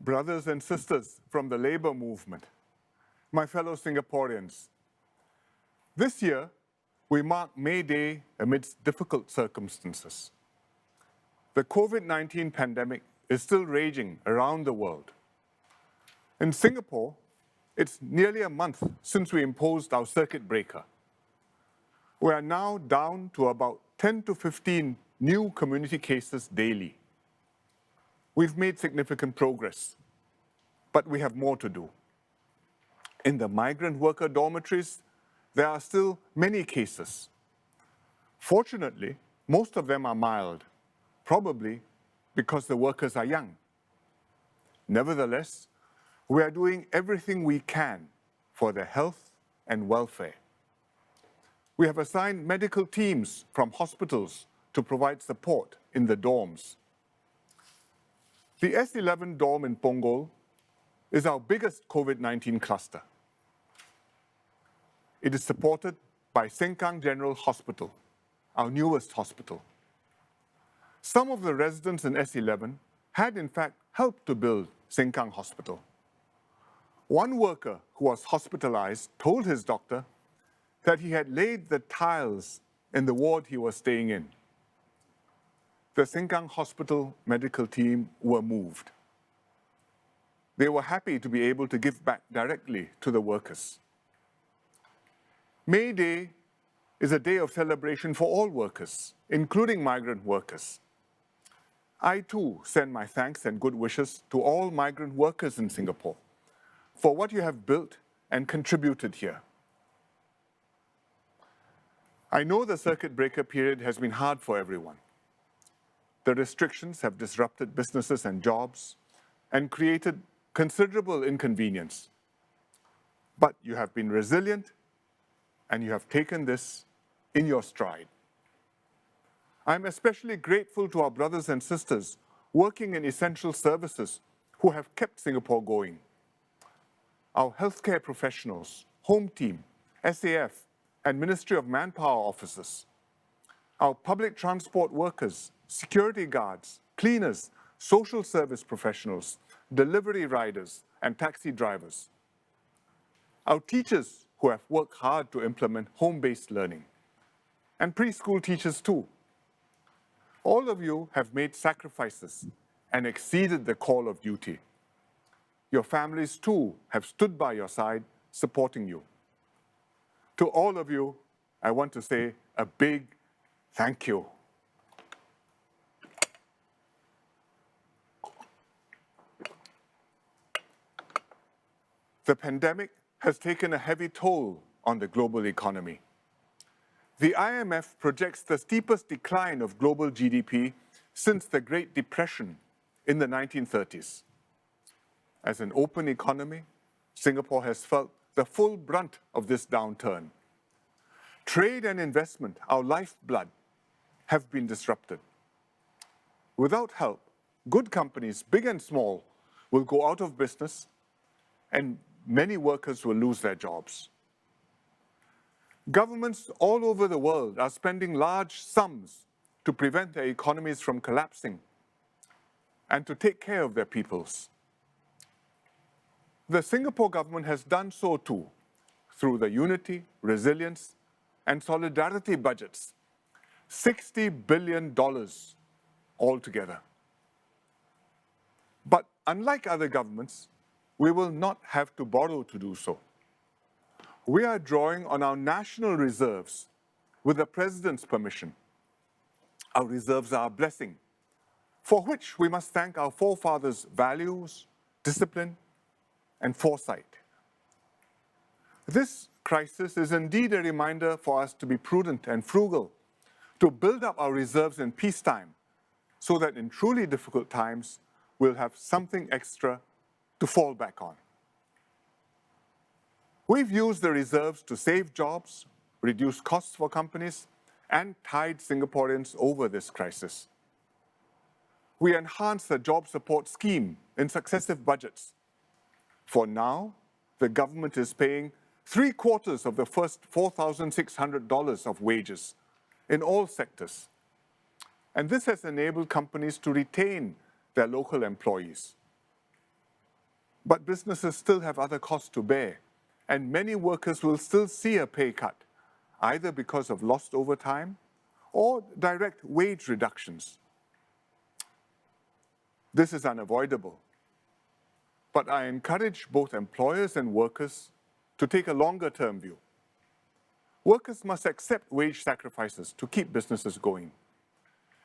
brothers and sisters from the labor movement, my fellow Singaporeans. This year, we mark May Day amidst difficult circumstances. The COVID-19 pandemic is still raging around the world. In Singapore, it's nearly a month since we imposed our circuit breaker. We are now down to about 10 to 15 new community cases daily. We've made significant progress, but we have more to do. In the migrant worker dormitories, there are still many cases. Fortunately, most of them are mild, probably because the workers are young. Nevertheless, we are doing everything we can for their health and welfare. We have assigned medical teams from hospitals to provide support in the dorms. The S11 dorm in Punggol is our biggest COVID-19 cluster. It is supported by Sengkang General Hospital, our newest hospital. Some of the residents in S11 had in fact helped to build Sengkang Hospital. One worker who was hospitalized told his doctor that he had laid the tiles in the ward he was staying in. The Sengkang Hospital medical team were moved. They were happy to be able to give back directly to the workers. May Day is a day of celebration for all workers, including migrant workers. I too send my thanks and good wishes to all migrant workers in Singapore for what you have built and contributed here. I know the circuit breaker period has been hard for everyone. The restrictions have disrupted businesses and jobs and created considerable inconvenience. But you have been resilient and you have taken this in your stride. I'm especially grateful to our brothers and sisters working in essential services who have kept Singapore going. Our healthcare professionals, Home Team, SAF, and Ministry of Manpower officers, our public transport workers, security guards, cleaners, social service professionals, delivery riders, and taxi drivers, our teachers who have worked hard to implement home-based learning, and preschool teachers too. All of you have made sacrifices and exceeded the call of duty. Your families too have stood by your side, supporting you. To all of you, I want to say a big thank you. The pandemic has taken a heavy toll on the global economy. The IMF projects the steepest decline of global GDP since the Great Depression in the 1930s. As an open economy, Singapore has felt the full brunt of this downturn. Trade and investment, our lifeblood, have been disrupted. Without help, good companies, big and small, will go out of business and many workers will lose their jobs. Governments all over the world are spending large sums to prevent their economies from collapsing and to take care of their peoples. The Singapore government has done so too, through the Unity, Resilience, and Solidarity budgets, $60 billion altogether. But unlike other governments, we will not have to borrow to do so. We are drawing on our national reserves with the President's permission. Our reserves are a blessing, for which we must thank our forefathers' values, discipline, and foresight. This crisis is indeed a reminder for us to be prudent and frugal, to build up our reserves in peacetime, so that in truly difficult times, we'll have something extra to fall back on. We've used the reserves to save jobs, reduce costs for companies, and tide Singaporeans over this crisis. We enhanced the job support scheme in successive budgets. For now, the government is paying 3/4 of the first $4,600 of wages in all sectors. And this has enabled companies to retain their local employees. But businesses still have other costs to bear, and many workers will still see a pay cut, either because of lost overtime or direct wage reductions. This is unavoidable, but I encourage both employers and workers to take a longer-term view. Workers must accept wage sacrifices to keep businesses going,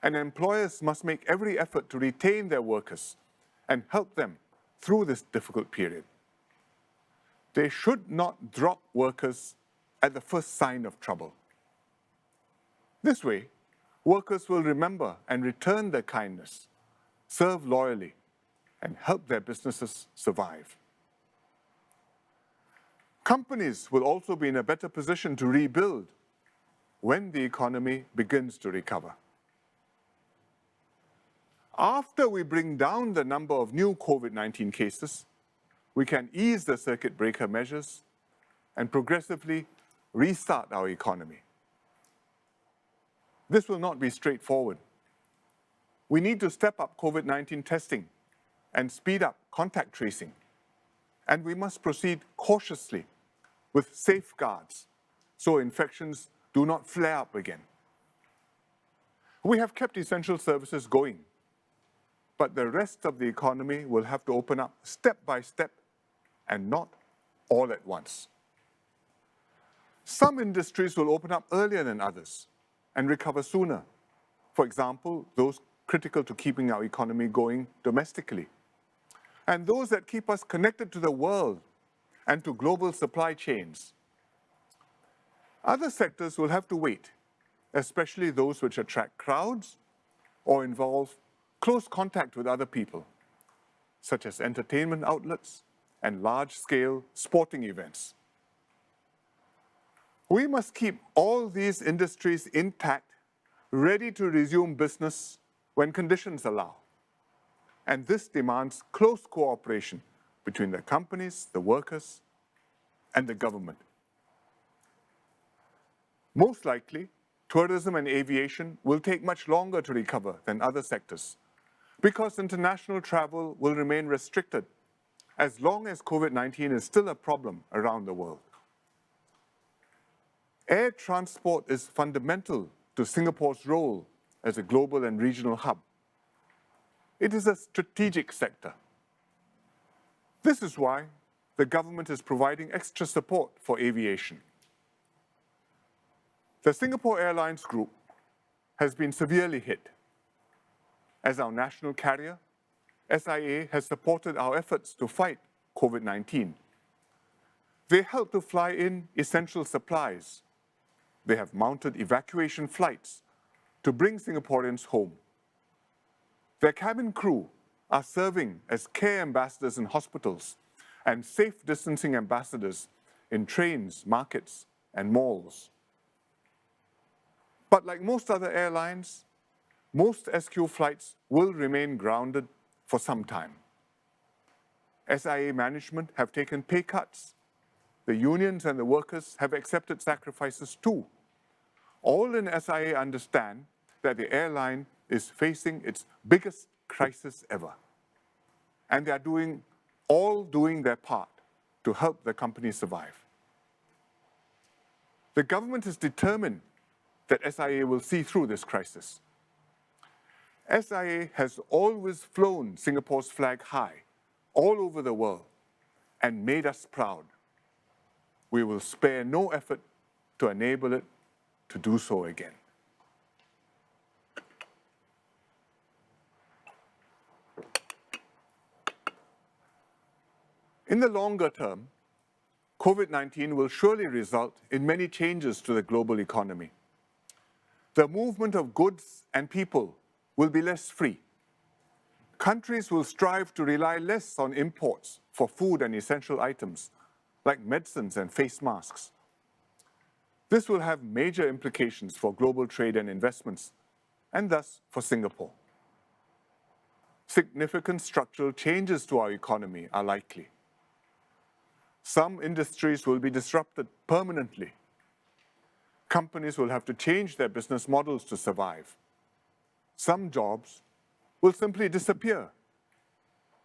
and employers must make every effort to retain their workers and help them through this difficult period. They should not drop workers at the first sign of trouble. This way, workers will remember and return their kindness, serve loyally, and help their businesses survive. Companies will also be in a better position to rebuild when the economy begins to recover. After we bring down the number of new COVID-19 cases, we can ease the circuit breaker measures and progressively restart our economy. This will not be straightforward. We need to step up COVID-19 testing and speed up contact tracing. And we must proceed cautiously with safeguards so infections do not flare up again. We have kept essential services going, but the rest of the economy will have to open up step by step and not all at once. Some industries will open up earlier than others and recover sooner. For example, those critical to keeping our economy going domestically, and those that keep us connected to the world and to global supply chains. Other sectors will have to wait, especially those which attract crowds or involve close contact with other people, such as entertainment outlets and large-scale sporting events. We must keep all these industries intact, ready to resume business when conditions allow. And this demands close cooperation between the companies, the workers, and the government. Most likely, tourism and aviation will take much longer to recover than other sectors because international travel will remain restricted as long as COVID-19 is still a problem around the world. Air transport is fundamental to Singapore's role as a global and regional hub. It is a strategic sector. This is why the government is providing extra support for aviation. The Singapore Airlines Group has been severely hit. As our national carrier, SIA has supported our efforts to fight COVID-19. They help to fly in essential supplies. They have mounted evacuation flights to bring Singaporeans home. Their cabin crew are serving as care ambassadors in hospitals and safe distancing ambassadors in trains, markets, and malls. But like most other airlines, most SQ flights will remain grounded for some time. SIA management have taken pay cuts. The unions and the workers have accepted sacrifices too. All in SIA understand that the airline is facing its biggest crisis ever. And they are all doing their part to help the company survive. The government is determined that SIA will see through this crisis. SIA has always flown Singapore's flag high all over the world and made us proud. We will spare no effort to enable it to do so again. In the longer term, COVID-19 will surely result in many changes to the global economy. The movement of goods and people will be less free. Countries will strive to rely less on imports for food and essential items, like medicines and face masks. This will have major implications for global trade and investments, and thus for Singapore. Significant structural changes to our economy are likely. Some industries will be disrupted permanently. Companies will have to change their business models to survive. Some jobs will simply disappear.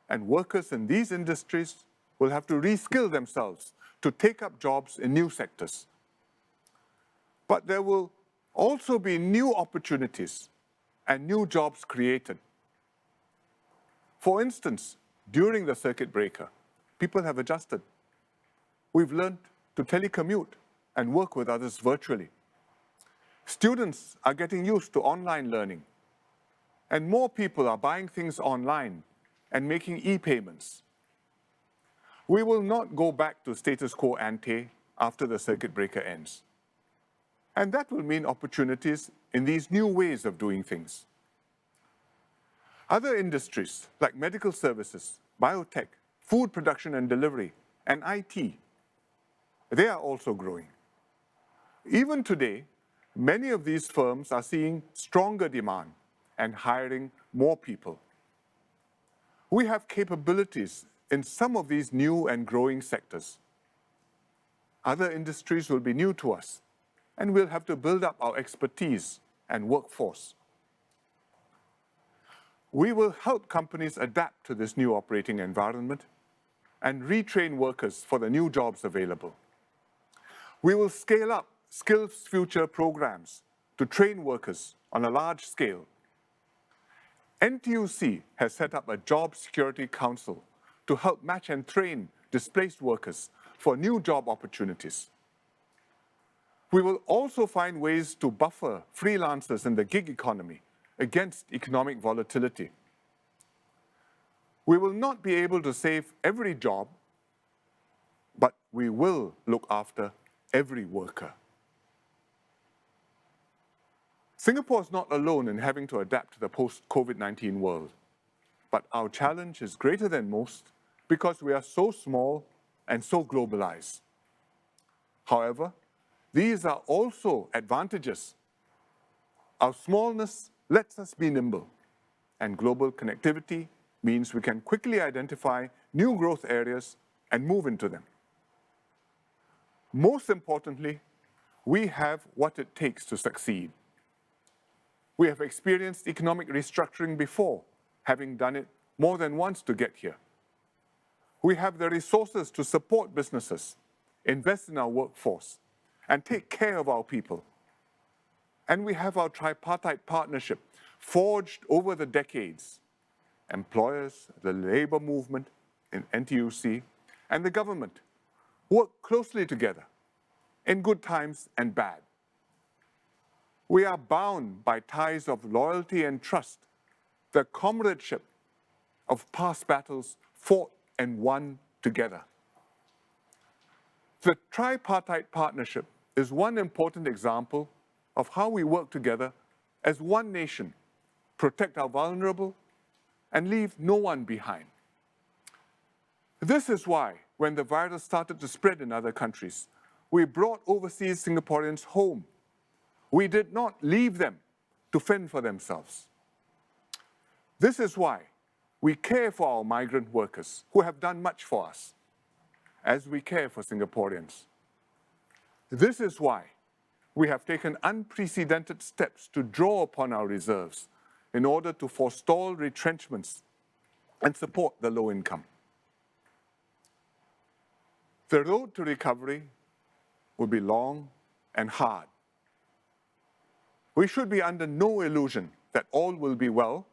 and workers in these industries will have to reskill themselves to take up jobs in new sectors. But there will also be new opportunities and new jobs created. For instance, during the circuit breaker, people have adjusted. We've learned to telecommute and work with others virtually. Students are getting used to online learning, and more people are buying things online and making e-payments. We will not go back to status quo ante after the circuit breaker ends. And that will mean opportunities in these new ways of doing things. Other industries like medical services, biotech, food production and delivery, and IT, they are also growing. Even today, many of these firms are seeing stronger demand and hiring more people. We have capabilities in some of these new and growing sectors. Other industries will be new to us, and we'll have to build up our expertise and workforce. We will help companies adapt to this new operating environment and retrain workers for the new jobs available. We will scale up Skills Future programs to train workers on a large scale. NTUC has set up a Job Security Council to help match and train displaced workers for new job opportunities. We will also find ways to buffer freelancers in the gig economy against economic volatility. We will not be able to save every job, but we will look after every worker. Singapore is not alone in having to adapt to the post-COVID-19 world, but our challenge is greater than most because we are so small and so globalized. However, these are also advantages. Our smallness lets us be nimble, and global connectivity means we can quickly identify new growth areas and move into them. Most importantly, we have what it takes to succeed. We have experienced economic restructuring before, having done it more than once to get here. We have the resources to support businesses, invest in our workforce, and take care of our people. And we have our tripartite partnership forged over the decades. Employers, the labor movement in NTUC, and the government work closely together in good times and bad. We are bound by ties of loyalty and trust, the comradeship of past battles fought and won together. The tripartite partnership is one important example of how we work together as one nation, protect our vulnerable, and leave no one behind. This is why, when the virus started to spread in other countries, we brought overseas Singaporeans home. We did not leave them to fend for themselves. This is why we care for our migrant workers who have done much for us, as we care for Singaporeans. This is why we have taken unprecedented steps to draw upon our reserves in order to forestall retrenchments and support the low income. The road to recovery will be long and hard. We should be under no illusion that all will be well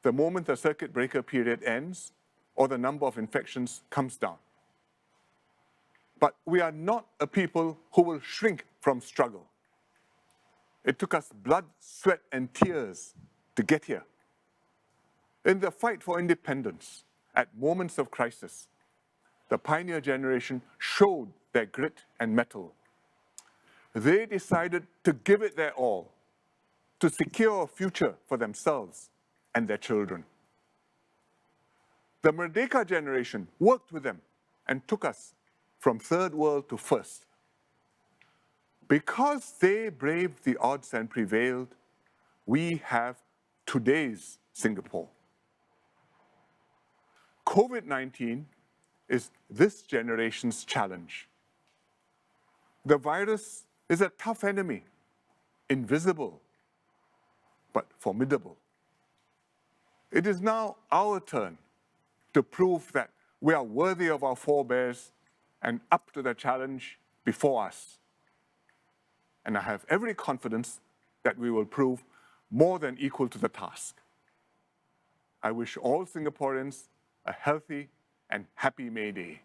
the moment the circuit breaker period ends or the number of infections comes down. But we are not a people who will shrink from struggle. It took us blood, sweat, and tears to get here. In the fight for independence, at moments of crisis, the pioneer generation showed their grit and mettle. They decided to give it their all to secure a future for themselves and their children. The Merdeka generation worked with them and took us from third world to first. Because they braved the odds and prevailed, we have today's Singapore. COVID-19 is this generation's challenge. The virus is a tough enemy, invisible, but formidable. It is now our turn to prove that we are worthy of our forebears and up to the challenge before us. And I have every confidence that we will prove more than equal to the task. I wish all Singaporeans a healthy and happy May Day.